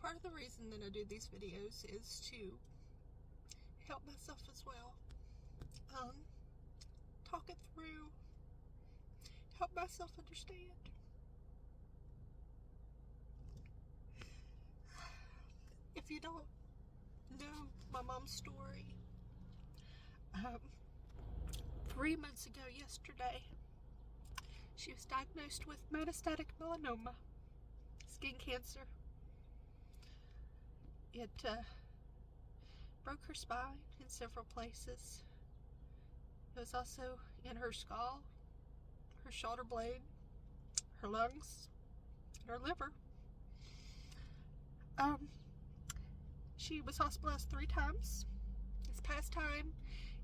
Part of the reason that I do these videos is to help myself as well. Talk it through, help myself understand. If you don't know my mom's story, 3 months ago yesterday, she was diagnosed with metastatic melanoma, skin cancer. It broke her spine in several places. It was also in her skull, her shoulder blade, her lungs, and her liver. She was hospitalized 3 times. This past time,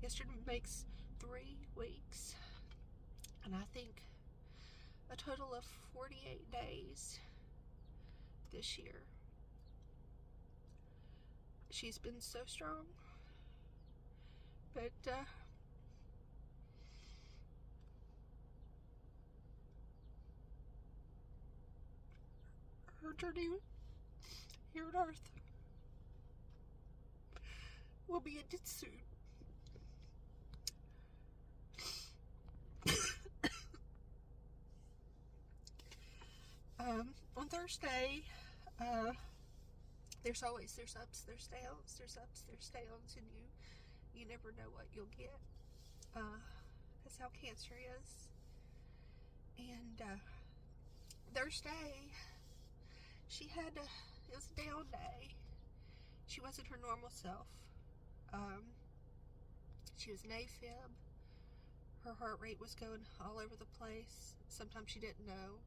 yesterday makes 3 weeks. And I think a total of 48 days this year. She's been so strong. But, her journey here on Earth will be ended soon. On Thursday, there's ups, there's downs, there's downs, and you never know what you'll get. That's how cancer is. And Thursday, it was a down day. She wasn't her normal self. She was an AFib. Her heart rate was going all over the place. Sometimes she didn't know.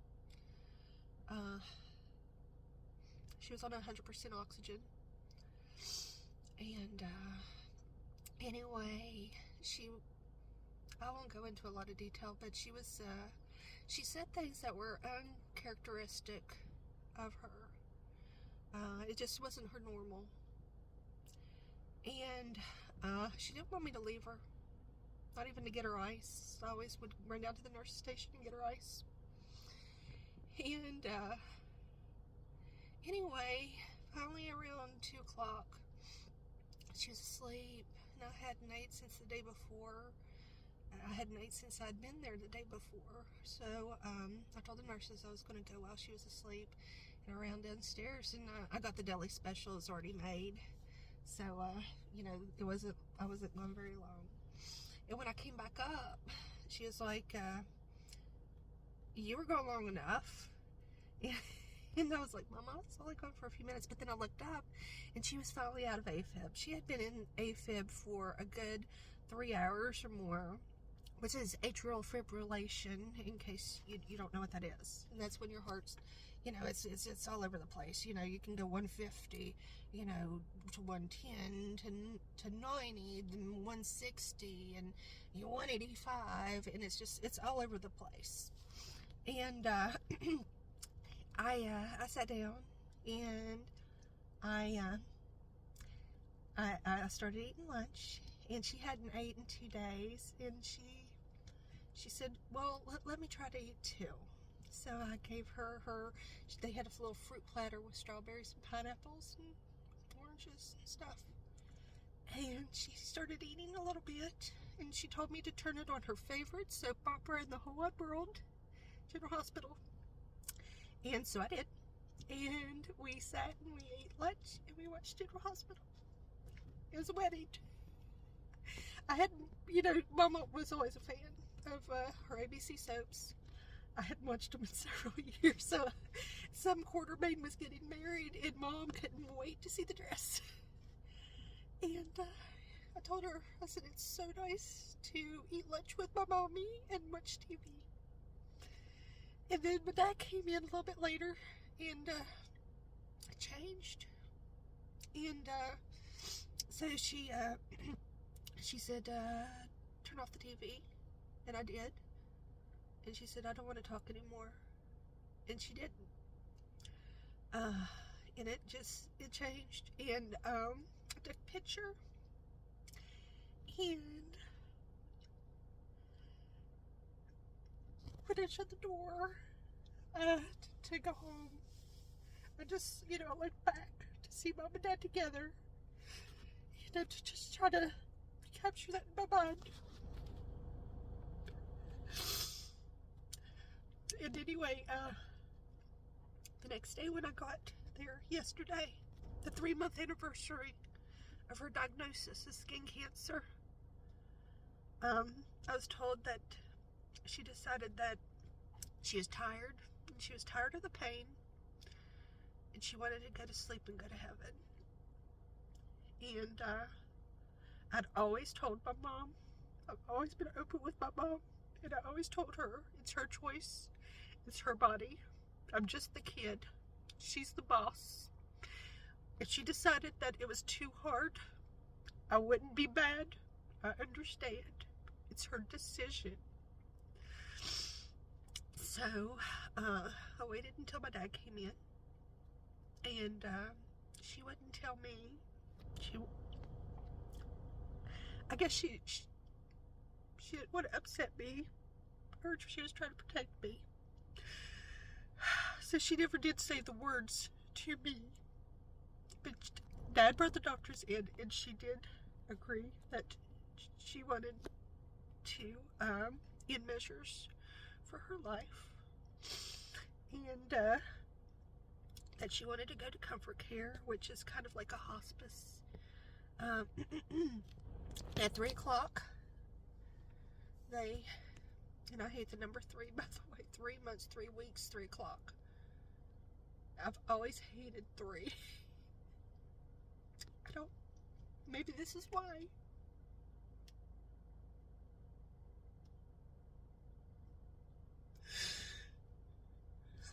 She was on 100% oxygen. And anyway, I won't go into a lot of detail, but she said things that were uncharacteristic of her. It just wasn't her normal. And she didn't want me to leave her. Not even to get her ice. I always would run down to the nurse station and get her ice. And anyway, finally around 2 o'clock, she was asleep, and I hadn't ate since the day before. I hadn't ate since I'd been there the day before. So I told the nurses I was going to go while she was asleep, and I ran downstairs, and I got the deli special. It was already made. So, I wasn't going very long. And when I came back up, she was like, you were gone long enough. And I was like, Mama, I was only gone for a few minutes. But then I looked up, and she was finally out of AFib. She had been in AFib for a good 3 hours or more, which is atrial fibrillation, in case you don't know what that is. And that's when your heart's, it's all over the place. You can go 150, to 110, to 90, then 160, and 185, and it's all over the place. And I sat down, and I started eating lunch, and she hadn't eaten 2 days, and she said, well, let me try to eat too. So I gave her, they had a little fruit platter with strawberries and pineapples and oranges and stuff. And she started eating a little bit, and she told me to turn it on her favorite soap opera in the whole wide world, General Hospital. And so I did. And we sat and we ate lunch and we watched General Hospital. It was a wedding. I hadn't, Mama was always a fan of her ABC soaps. I hadn't watched them in several years, so some quartermain was getting married, and Mom couldn't wait to see the dress. And I told her, I said, it's so nice to eat lunch with my mommy and watch TV. And then my dad came in a little bit later, and it changed. And so she said, turn off the TV. And I did. And she said, I don't want to talk anymore. And she didn't. And it changed. And I took a picture. And when I shut the door to go home, I just, look back to see Mom and Dad together, to just try to capture that in my mind. And anyway, the next day when I got there yesterday, the 3-month anniversary of her diagnosis of skin cancer, I was told that she decided that she was tired, and she was tired of the pain, and she wanted to go to sleep and go to heaven. And I'd always told my mom, I've always been open with my mom, and I always told her it's her choice, it's her body. I'm just the kid. She's the boss. If she decided that it was too hard, I wouldn't be mad. I understand. It's her decision. So, I waited until my dad came in, and she wouldn't tell me. I guess she didn't want to upset me, or she was trying to protect me. So she never did say the words to me. But Dad brought the doctors in, and she did agree that she wanted to end measures for her life, and that she wanted to go to comfort care, which is kind of like a hospice. At 3 o'clock, and I hate the number 3, by the way, 3 months, 3 weeks, 3 o'clock. I've always hated 3. Maybe this is why.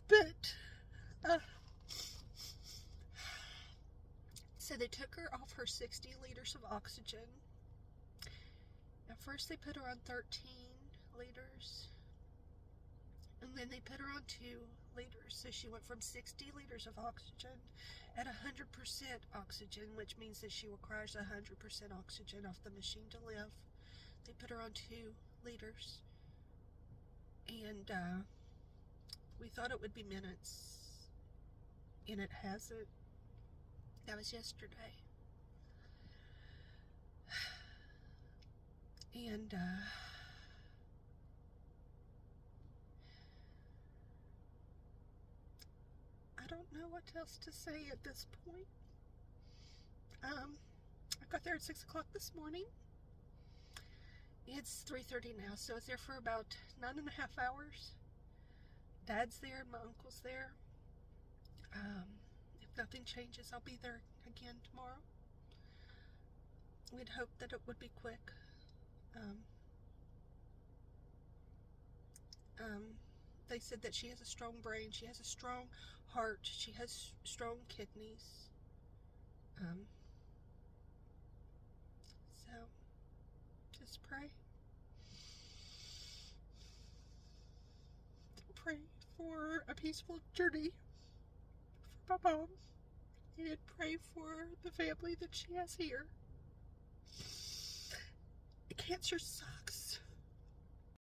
But, so they took her off her 60 liters of oxygen. At first they put her on 13 liters, and then they put her on 2 liters. So she went from 60 liters of oxygen at 100% oxygen, which means that she requires 100% oxygen off the machine to live. They put her on 2 liters, and we thought it would be minutes, and it hasn't. That was yesterday. And I don't know what else to say at this point. I got there at 6 o'clock this morning. It's 3:30 now, so I was there for about 9.5 hours. Dad's there, my uncle's there. If nothing changes, I'll be there again tomorrow. We'd hoped that it would be quick. They said that she has a strong brain, she has a strong heart, she has strong kidneys. So, just pray. Pray for a peaceful journey for my mom, and pray for the family that she has here. Cancer sucks.